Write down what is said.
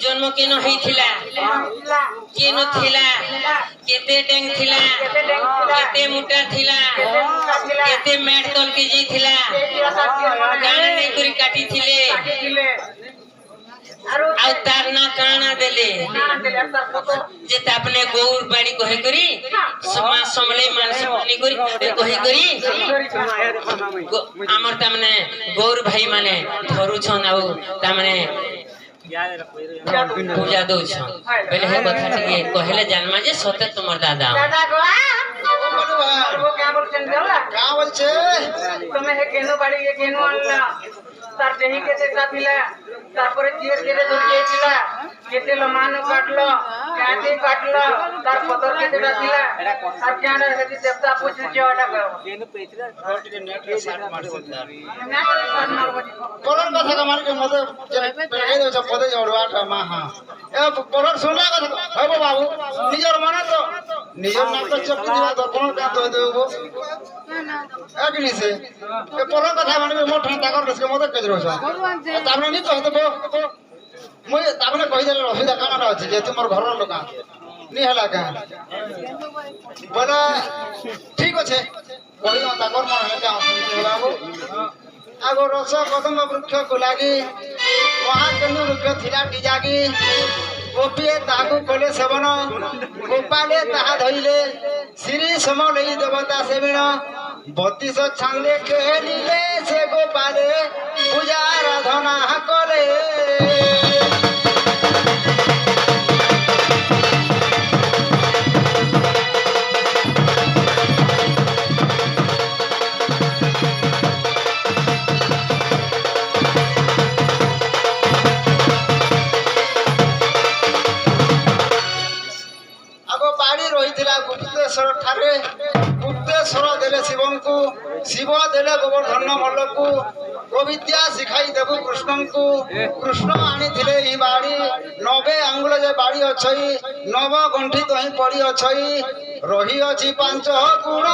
जन्म केनो हेइथिला केनो थिला केते टेंग थिला केते मुटा थिला केते मैट तल के जइथिला गाण नै करी काटी थिले आ तार ना काना देले जे तापने गौर बाड़ी कहे करी समाज समले मानस पानी करी कहे करी हमर तामने गौर भाई माने धरु छन आ तामने पूजा दो छन पहले हे कथा टिके कहले जन्मा जे सते तुमर दादा वो क्या बोल छे तुम्हें हे केनो बाड़ी ये केनो अल्ला तार देही केते काटिला तारपरे चियर केते धरि जाइतिला केते लमान काटलो काटे काटलो तार पतर केते काटिला तार क्याना हेति देवता पूछ जेवाटा करो केनो पेतिला रोटी नेट रे साट मार सकता कलर कथा का मार के मते पेगे दो छ पदे जोड़वा मा हां ए कलर सुनला कथा हे बाबू निजर माना तो निजर नाम तो चपकी दिवा दर्पण का तो देबो अग्नि से ए कलर कथा माने के मोठ ताकर रस के मते केजरो छ ताबने नि कहतो मुई ताबने कहि देले असुविधा काना अछि जे तुमर घर लोक नि हला का बोला ठीक अछि कहि ताकर मन हेते असुविधा बाबू आगो रस कदम वृक्ष को लागी महाकेन्दु वृक्ष थिला डिजागी गोपिए ताकू कले सेवन गोपाले ताहा धइले श्री समले देवता सेविण 32 छांगले केलिले से गोपाले पूजा आराधना करे गुप्तेश्वर देले शिवं को शिव देले गोवर्धन मल्ल को गोविद्या शिखाई देबु कृष्ण को कृष्ण आनी थिले ई बाड़ी 90 आंगुल जे बाड़ी अछई 9 गंठी तही पड़ी अछई रही अछि 5 गुण